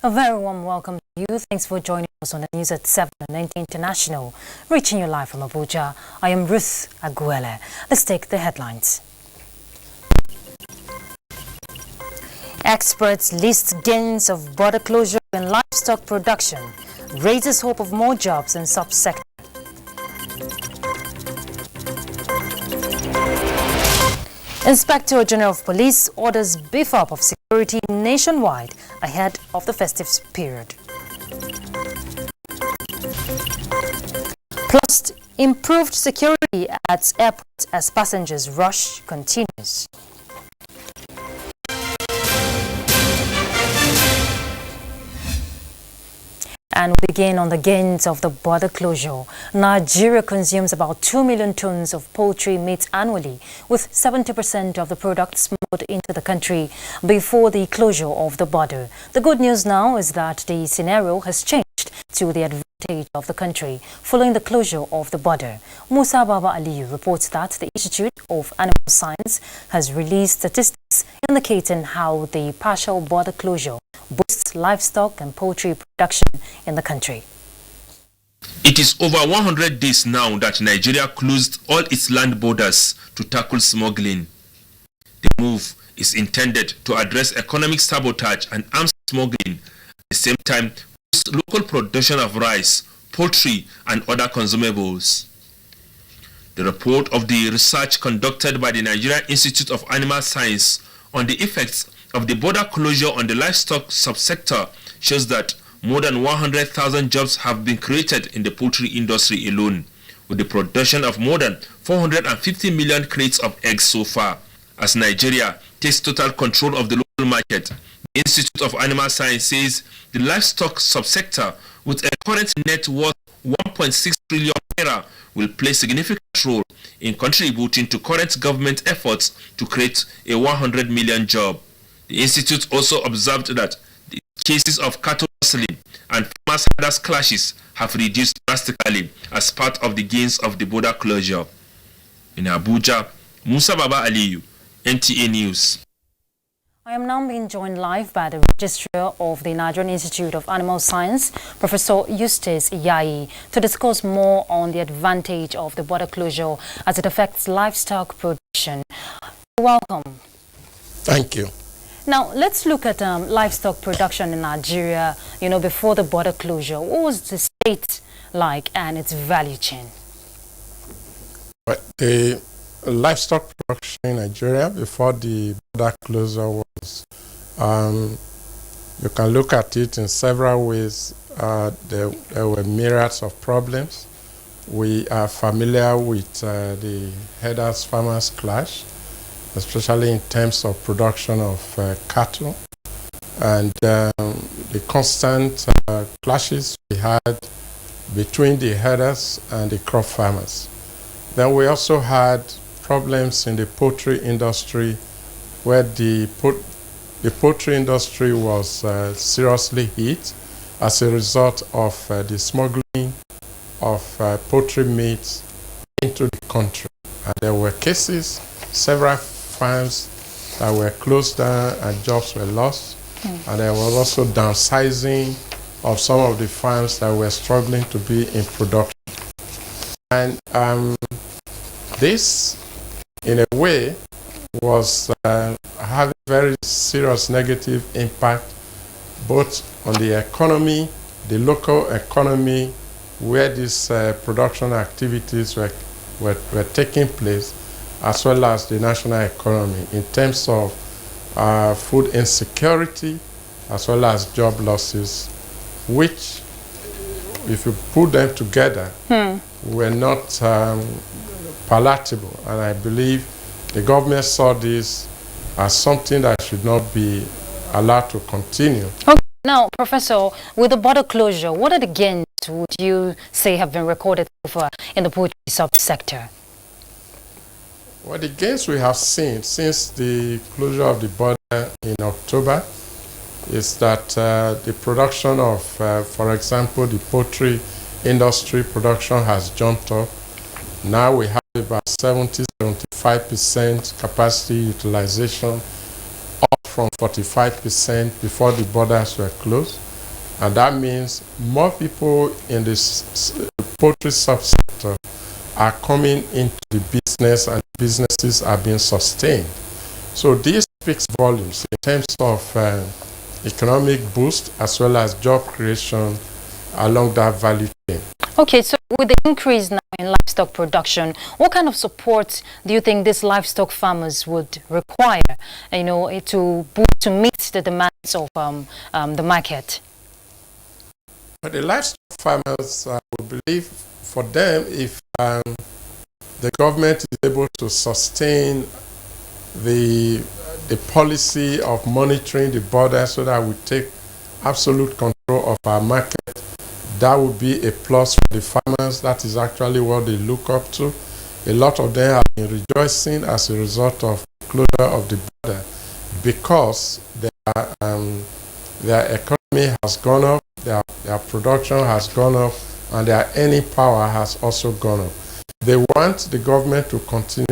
A very warm welcome to you. Thanks for joining us on the news at 7 on NTA International. Reaching you live from Abuja, I am Ruth Aguele. Let's take the headlines. Experts list gains of border closure and livestock production, raises hope of more jobs in subsector. Inspector General of Police orders beef up of security nationwide ahead of the festive period. Plus, improved security at airports as passengers rush continues. And we begin on the gains of the border closure. Nigeria consumes about 2 million tons of poultry meat annually, with 70% of the product smuggled into the country before the closure of the border. The good news now is that the scenario has changed to the advantage of the country following the closure of the border. Musa Baba Aliyu reports that the Institute of Animal Science has released statistics indicating how the partial border closure boosts livestock and poultry production in the country. It is over 100 days now that Nigeria closed all its land borders to tackle smuggling. The move is intended to address economic sabotage and arms smuggling, at the same time boost local production of rice, poultry and other consumables. The report of the research conducted by the Nigerian Institute of Animal Science on the effects of the border closure on the livestock subsector shows that more than 100,000 jobs have been created in the poultry industry alone, with the production of more than 450 million crates of eggs so far. As Nigeria takes total control of the local market, the Institute of Animal Science says the livestock subsector, with a current net worth 1.6 trillion naira, will play a significant role in contributing to current government efforts to create a 100 million job. The Institute also observed that the cases of cattle rustling and farmers-herders clashes have reduced drastically as part of the gains of the border closure. In Abuja, Musa Baba Aliyu, NTA News. I am now being joined live by the Registrar of the Nigerian Institute of Animal Science, Professor Eustace Iyayi, to discuss more on the advantage of the border closure as it affects livestock production. Welcome. Thank you. Now, let's look at livestock production in Nigeria, before the border closure. What was the state like and its value chain? The livestock production in Nigeria before the border closure was, you can look at it in several ways. There were myriads of problems. We are familiar with the herders-farmers clash, especially in terms of production of cattle, and the constant clashes we had between the herders and the crop farmers. Then we also had problems in the poultry industry, where the poultry industry was seriously hit as a result of the smuggling of poultry meat into the country. And there were cases, several farms that were closed down and jobs were lost. And there was also downsizing of some of the farms that were struggling to be in production. And this, in a way, was having very serious negative impact both on the economy, the local economy, where these production activities were taking place, as well as the national economy in terms of food insecurity, as well as job losses, which, if you put them together, were not palatable. And I believe the government saw this as something that should not be allowed to continue. Okay. Now, Professor, with the border closure, what are the gains would you say have been recorded so far in the poultry subsector? Well, the gains we have seen since the closure of the border in October is that the production of, for example, the poultry industry production has jumped up. Now we have about 70-75% capacity utilization, up from 45% before the borders were closed. And that means more people in this poultry subsector are coming into the business, and businesses are being sustained. So this speaks volumes in terms of economic boost as well as job creation along that value chain. Okay, so with the increase now in livestock production, what kind of support do you think these livestock farmers would require, to meet the demands of the market? But the livestock farmers, I would believe, for them, if the government is able to sustain the policy of monitoring the border so that we take absolute control of our market, that would be a plus for the farmers. That is actually what they look up to. A lot of them have been rejoicing as a result of closure of the border because their economy has gone up, their production has gone up, and their earning power has also gone up. They want the government to continue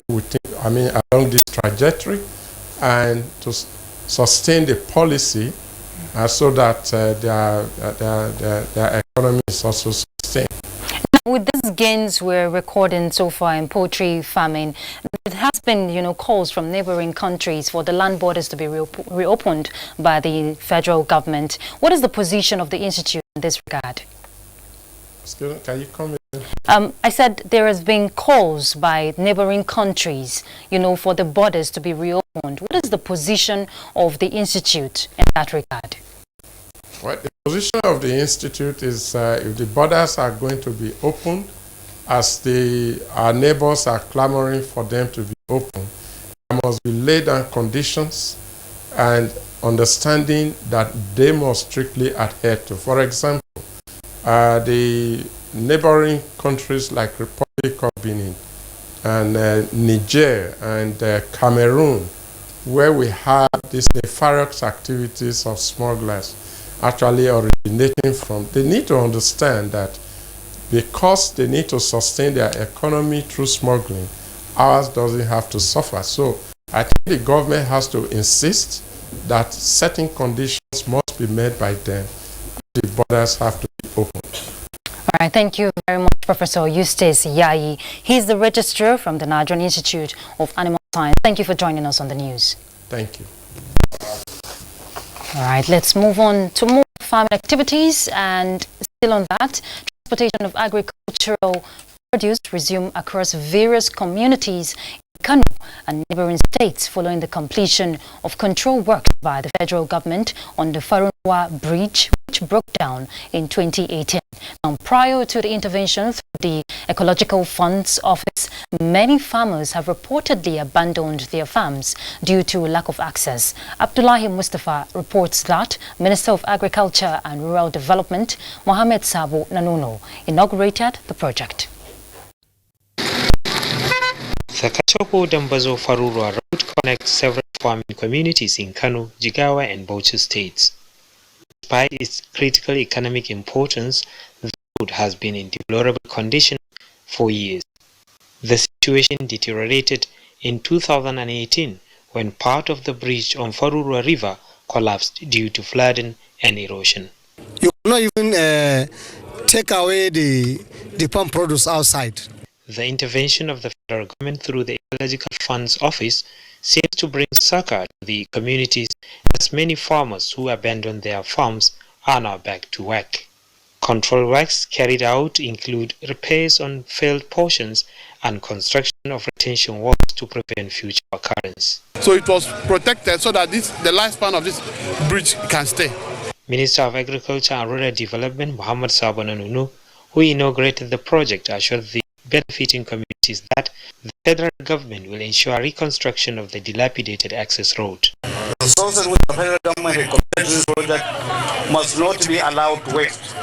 along this trajectory and to sustain the policy so that their economy is also sustained. With these gains we're recording so far in poultry farming, there has been, calls from neighboring countries for the land borders to be reopened by the federal government. What is the position of the institute in this regard? Excuse me, can you come in? I said there has been calls by neighboring countries, for the borders to be reopened. What is the position of the institute in that regard? Well, the position of the institute is if the borders are going to be opened, as our neighbors are clamoring for them to be open, there must be laid down conditions and understanding that they must strictly adhere to. For example, the neighboring countries like Republic of Benin and Niger and Cameroon, where we have these nefarious activities of smugglers actually originating from, they need to understand that because they need to sustain their economy through smuggling, ours doesn't have to suffer. So I think the government has to insist that certain conditions must be met by them. The borders have to be opened. All right, thank you very much, Professor Eustace Yayi. He's the registrar from the Nigerian Institute of Animal Science. Thank you for joining us on the news. Thank you. All right, let's move on to more farming activities, and still on that, transportation of agricultural produce resumed across various communities in Kano and neighboring states following the completion of control works by the federal government on the Farunwa Bridge, which broke down in 2018. Now, prior to the intervention through the Ecological Funds Office, many farmers have reportedly abandoned their farms due to lack of access. Abdullahi Mustafa reports that Minister of Agriculture and Rural Development, Mohamed Sabo Nanuno, inaugurated the project. The Kachoko-Dambazo Farurwa road connects several farming communities in Kano, Jigawa and Bauchi states. Despite its critical economic importance, the road has been in deplorable condition for years. The situation deteriorated in 2018 when part of the bridge on Farurwa River collapsed due to flooding and erosion. You cannot even take away the farm produce outside. The intervention of the federal government through the Ecological Funds Office seems to bring succor to the communities, as many farmers who abandoned their farms are now back to work. Control works carried out include repairs on failed portions and construction of retention walls to prevent future occurrence. So it was protected so that the lifespan of this bridge can stay. Minister of Agriculture and Rural Development Mohamed Sabo Nanuno, who inaugurated the project, assured the benefiting communities that the federal government will ensure reconstruction of the dilapidated access road. The resources which the federal government recommended this project must not be allowed to waste.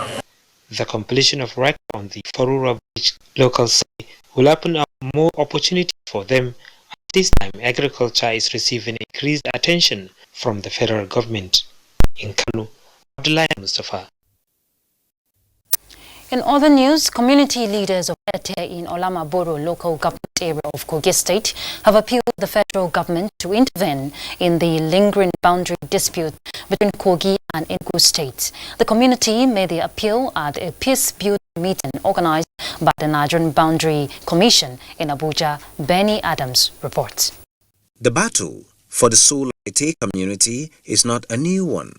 The completion of work on the Farurwa Bridge, locals say, will open up more opportunity for them. At this time, agriculture is receiving increased attention from the federal government. In Kano, Abdullahi Mustafa. In other news, community leaders of NTA I in Olamaboro local government area of Kogi State have appealed the federal government to intervene in the lingering boundary dispute between Kogi and Enugu states. The community made the appeal at a peace-building meeting organized by the Nigerian Boundary Commission in Abuja. Benny Adams reports. The battle for the soul of the NTA community is not a new one.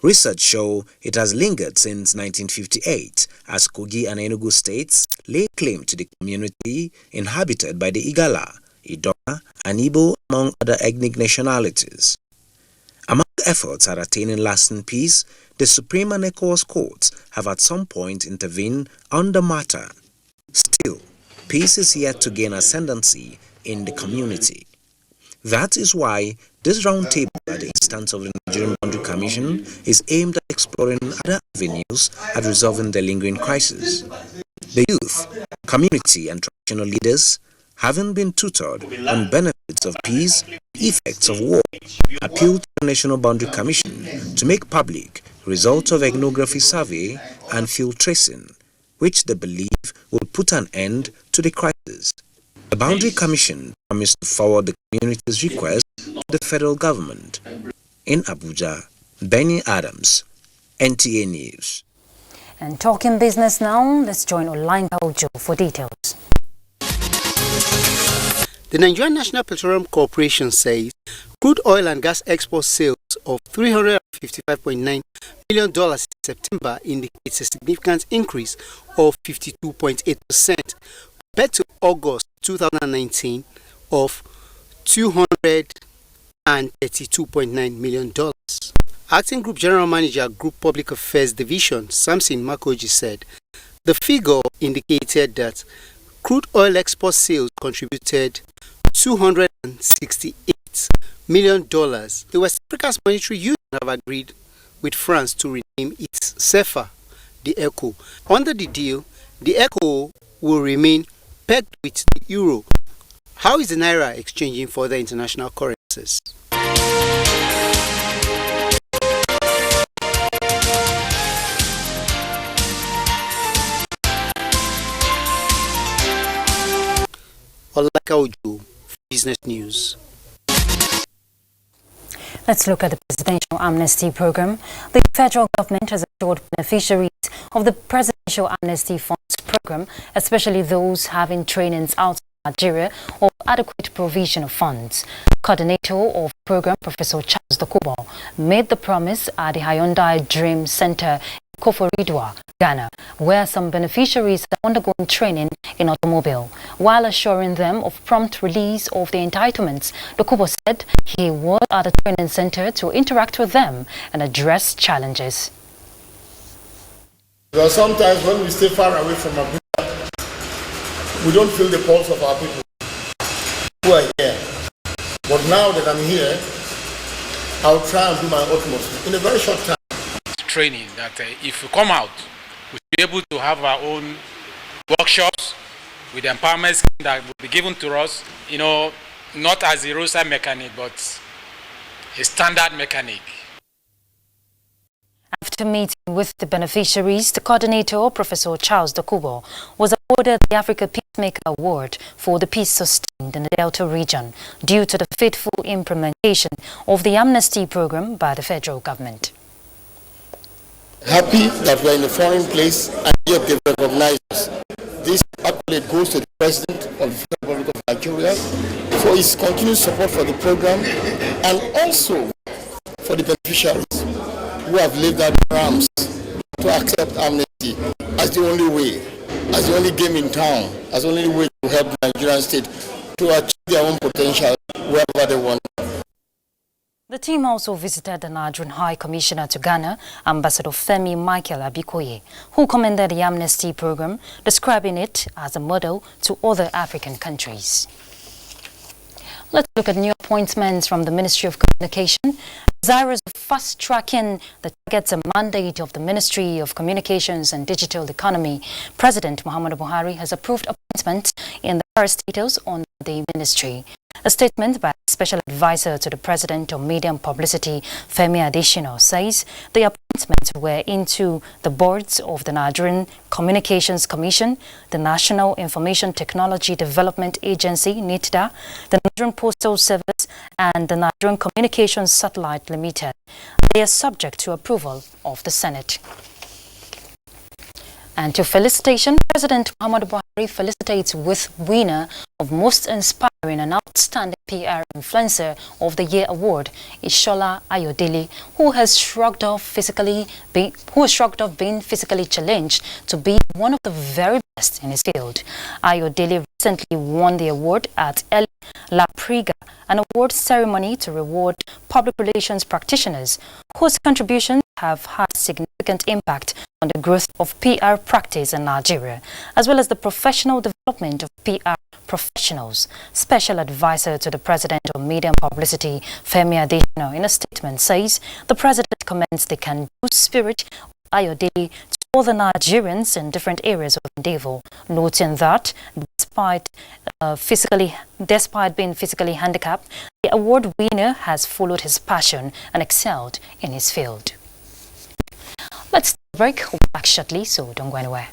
Research show it has lingered since 1958 as Kogi and Enugu states lay claim to the community inhabited by the Igala, Idoma and Igbo among other ethnic nationalities. Among efforts at attaining lasting peace, the Supreme and ECOWAS courts have at some point intervened on the matter. Still, peace is yet to gain ascendancy in the community. That is why this roundtable at the instance of the Nigerian Boundary Commission is aimed at exploring other avenues at resolving the lingering crisis. The youth, community and traditional leaders, having been tutored on benefits of peace, effects of war, appealed to the National Boundary Commission to make public results of ethnography survey and field tracing, which they believe will put an end to the crisis. The Boundary Commission promised to forward the community's request to the federal government. In Abuja, Benny Adams, NTA News. And talking business now, let's join Olanka Ojo for details. The Nigerian National Petroleum Corporation says crude oil and gas export sales of $355.9 million in September indicates a significant increase of 52.8% compared to August 2019 of $232.9 million. Acting Group General Manager, Group Public Affairs Division, Samson Makoji said the figure indicated that crude oil export sales contributed $268 million. The West Africa's monetary union have agreed with France to rename its CFA, the ECO. Under the deal, the ECO will remain pegged with the euro. How is the Naira exchanging for the international currencies? Olaka Ojo, Business News. Let's look at the Presidential Amnesty Program. The federal government has assured beneficiaries of the Presidential Amnesty Funds Program, especially those having trainings outside Nigeria, of adequate provision of funds. Coordinator of the program, Professor Charles Dokubo, made the promise at the Hyundai Dream Center in Koforidua, Ghana, where some beneficiaries are undergoing training in automobile. While assuring them of prompt release of their entitlements, Dokubo said he was at the training center to interact with them and address challenges. There are sometimes when we stay far away from Abuja, we don't feel the pulse of our people who are here. But now that I'm here, I'll try and do my utmost in a very short time. Training that if we come out, we'll be able to have our own workshops with the empowerment scheme that will be given to us, not as a roadside mechanic, but a standard mechanic. After meeting with the beneficiaries, the coordinator, Professor Charles Dokubo, was awarded the Africa Peacemaker Award for the peace sustained in the Delta region due to the faithful implementation of the amnesty program by the federal government. Happy that we're in a foreign place and yet they recognize us. This accolade goes to the President of the Federal Republic of Nigeria for his continued support for the program and also for the beneficiaries who have laid down their arms to accept amnesty as the only way, as the only game in town, as the only way to help the Nigerian state to achieve their own potential wherever they want. The team also visited the Nigerian High Commissioner to Ghana, Ambassador Femi Michael Abikoye, who commended the amnesty program, describing it as a model to other African countries. Let's look at new appointments from the Ministry of Communication. Desirous of fast-tracking the targets and mandate of the Ministry of Communications and Digital Economy, President Muhammadu Buhari has approved appointments in the parastatals on the ministry. A statement by Special Advisor to the President on Media and Publicity, Femi Adesina, says the appointments were into the boards of the Nigerian Communications Commission, the National Information Technology Development Agency, NITDA, the Nigerian Postal Service, and the Nigerian Communications Satellite Limited. They are subject to approval of the Senate. And to felicitation, President Muhammadu Buhari felicitates with winner of Most Inspiring and Outstanding PR Influencer of the Year award, Ishola Ayodele, who has shrugged off being physically challenged to be one of the very best in his field. Ayodele recently won the award at El La Priga, an award ceremony to reward public relations practitioners whose contributions have had significant impact on the growth of PR practice in Nigeria, as well as the professional development of PR professionals. Special Advisor to the President on Media and Publicity, Femi Adesina, in a statement says the President commends the can-do spirit of Ayodele to all the Nigerians in different areas of endeavor, noting that despite being physically handicapped, the award winner has followed his passion and excelled in his field. Let's take a break. We'll be back shortly, so don't go anywhere.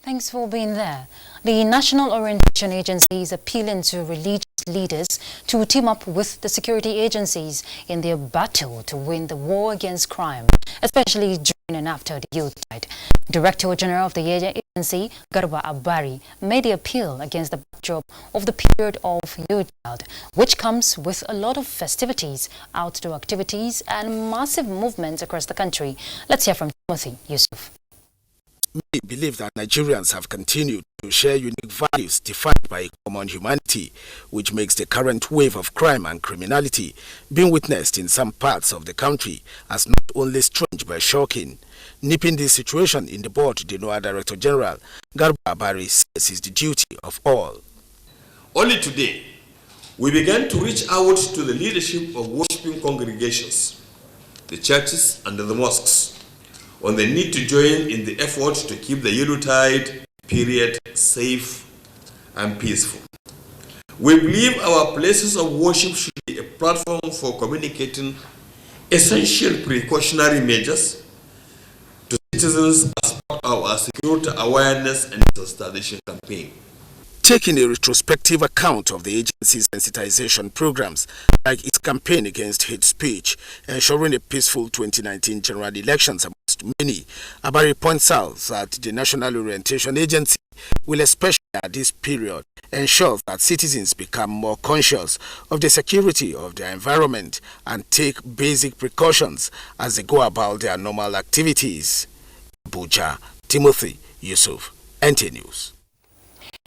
Thanks for being there. The National Orientation Agency is appealing to religious leaders to team up with the security agencies in their battle to win the war against crime, especially during and after the youth died. Director General of the agency, Garba Abari, made the appeal against the backdrop of the period of youth child, which comes with a lot of festivities, outdoor activities, and massive movements across the country. Let's hear from Timothy Yusuf. Many believe that Nigerians have continued to share unique values defined by common humanity, which makes the current wave of crime and criminality being witnessed in some parts of the country as not only strange but shocking. Nipping this situation in the bud, the NOAA Director General, Garba Abari, says is the duty of all. Only today, we began to reach out to the leadership of worshiping congregations, the churches and the mosques, on the need to join in the effort to keep the Yuletide period safe and peaceful. We believe our places of worship should be a platform for communicating essential precautionary measures to citizens as part of our security awareness and sensitization campaign. Taking a retrospective account of the agency's sensitization programs, like its campaign against hate speech, ensuring a peaceful 2019 general elections amongst many, Abari points out that the National Orientation Agency will, especially at this period, ensure that citizens become more conscious of the security of their environment and take basic precautions as they go about their normal activities. Abuja, Timothy Yusuf, NTA News.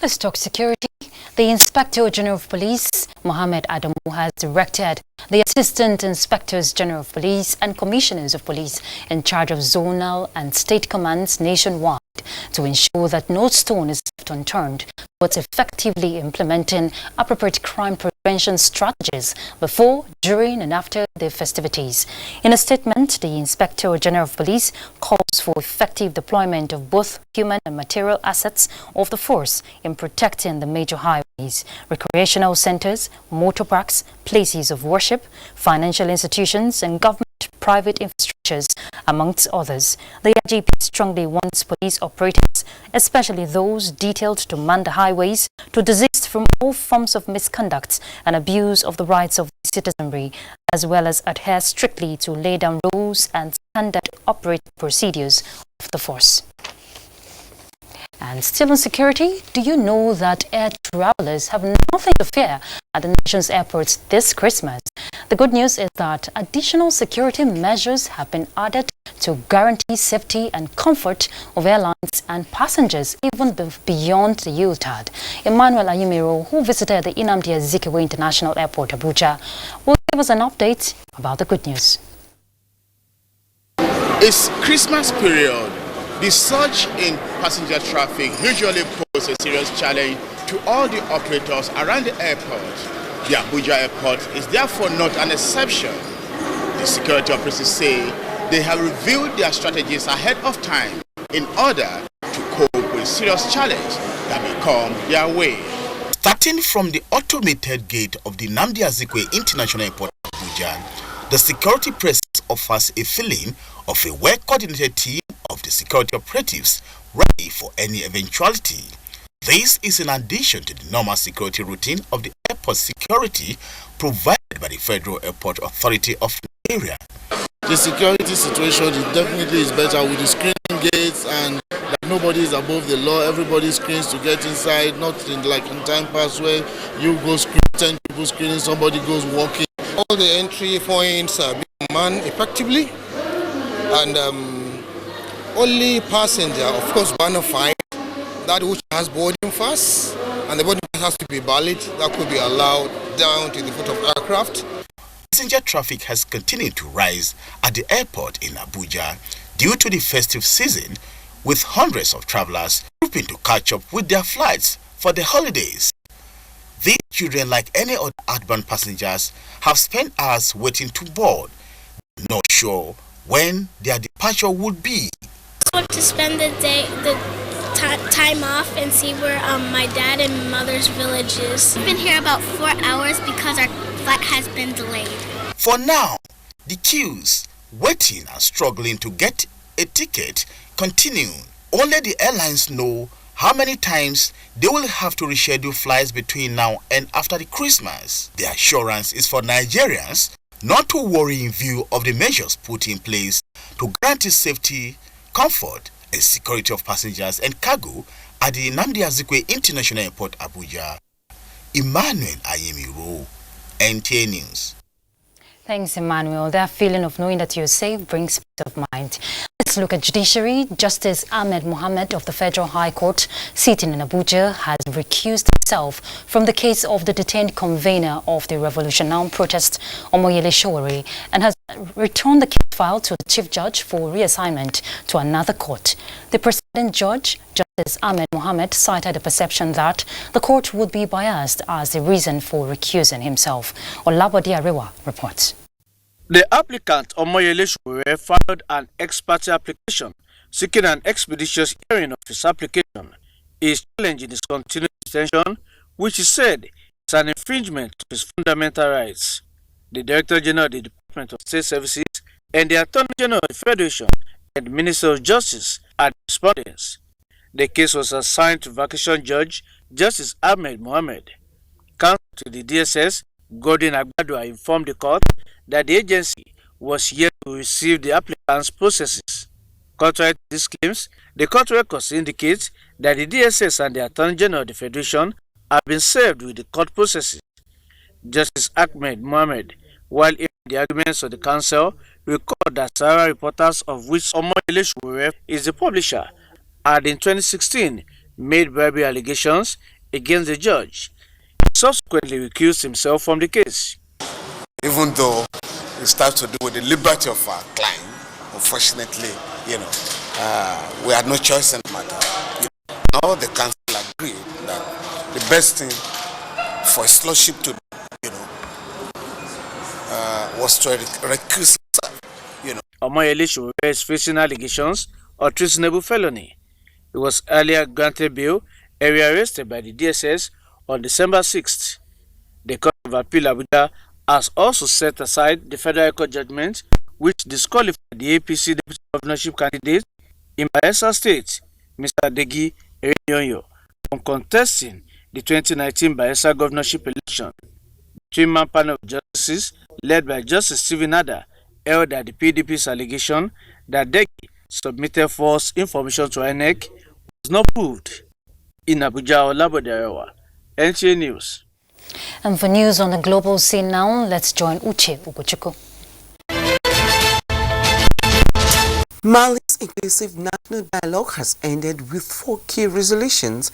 Let's talk security. The Inspector General of Police, Mohammed Adamu, has directed the Assistant Inspectors General of Police and Commissioners of Police in charge of zonal and state commands nationwide to ensure that no stone is left unturned towards effectively implementing appropriate crime prevention strategies before, during and after the festivities. In a statement, the Inspector General of Police calls for effective deployment of both human and material assets of the force in protecting the major highways, recreational centers, motor parks, places of worship, financial institutions and government-private infrastructures, amongst others. The IGP strongly wants police operators, especially those detailed to man the highways, to desist from all forms of misconduct and abuse of the rights of the citizenry, as well as adhere strictly to lay down rules and standard operating procedures of the force. And still on security, do you know that air travelers have nothing to fear at the nation's airports this Christmas? The good news is that additional security measures have been added to guarantee safety and comfort of airlines and passengers even beyond the Yuletide. Emmanuel Ayimiro, who visited the Nnamdi Azikiwe International Airport, Abuja, will give us an update about the good news. It's Christmas period. The surge in passenger traffic usually poses a serious challenge to all the operators around the airport. The Abuja airport is therefore not an exception. The security operators say they have reviewed their strategies ahead of time in order to cope with serious challenge that may come their way. Starting from the automated gate of the Nnamdi Azikiwe International Airport, Abuja, the security presence offers a feeling of a well-coordinated team of the security operatives ready for any eventuality. This is in addition to the normal security routine of the airport security provided by the Federal Airport Authority of Nigeria. The security situation definitely is better with the screening gates and that nobody is above the law. Everybody screens to get inside, not like in time past where you go screen 10 people screening, somebody goes walking. All the entry points are being manned effectively, and only passenger, of course, bona fide, that which has boarding pass, and the boarding pass has to be valid, that could be allowed down to the foot of aircraft. Passenger traffic has continued to rise at the airport in Abuja due to the festive season, with hundreds of travelers hoping to catch up with their flights for the holidays. These children, like any other outbound passengers, have spent hours waiting to board, not sure when their departure would be. I want to spend the day, time off and see where my dad and mother's village is. We've been here about 4 hours because our flight has been delayed. For now, the queues, waiting and struggling to get a ticket continue. Only the airlines know how many times they will have to reschedule flights between now and after the Christmas. The assurance is for Nigerians not to worry in view of the measures put in place to guarantee safety, comfort, and security of passengers and cargo at the Nnamdi Azikiwe International Airport, Abuja. Emmanuel Ayimiro, NTA News. Thanks, Emmanuel. That feeling of knowing that you're safe brings peace of mind. Let's look at judiciary. Justice Ahmed Mohammed of the Federal High Court, sitting in Abuja, has recused himself from the case of the detained convener of the Revolution Now protest, Omoyele Sowore, and has returned the case file to the Chief Judge for reassignment to another court. The presiding judge, Justice Ahmed Mohammed, cited the perception that the court would be biased as the reason for recusing himself. Olabode Arewa reports. The applicant, Omoyele Sowore, filed an ex parte application seeking an expeditious hearing of his application. He is challenging his continued detention, which he said is an infringement of his fundamental rights. The Director General of the Department of State Services and the Attorney General of the Federation and Minister of Justice are respondents. The case was assigned to Vacation Judge Justice Ahmed Mohammed. Counsel to the DSS, Gordon Agbadua, informed the court that the agency was yet to receive the applicant's processes. Contrary to these claims, the court records indicate that the DSS and the Attorney General of the Federation have been served with the court processes. Justice Ahmed Mohammed, while hearing the arguments of the counsel, recalled that several reporters, of which Omoyele Sowore is the publisher, had in 2016 made bribery allegations against the judge. He subsequently recused himself from the case. Even though it starts to do with the liberty of our client, unfortunately, we had no choice in the matter. Now the council agreed that the best thing for his lordship to do, was to recuse himself. Omoyele Sowore is facing allegations of treasonable felony. He was earlier granted bail and rearrested by the DSS on December 6th. The Court of Appeal Abuja has also set aside the Federal High Court judgment which disqualified the APC deputy governorship candidate in Bayelsa State, Mr. Degi Erenyoyo, from contesting the 2019 Bayelsa governorship election. The three-man panel of justices, led by Justice Stephen Ada, held that the PDP's allegation that Degi submitted false information to INEC was not proved. In Abuja or Labodarewa, NTA News. And for news on the global scene now, let's join Uche Ugochukwu. Mali's inclusive national dialogue has ended with 4 key resolutions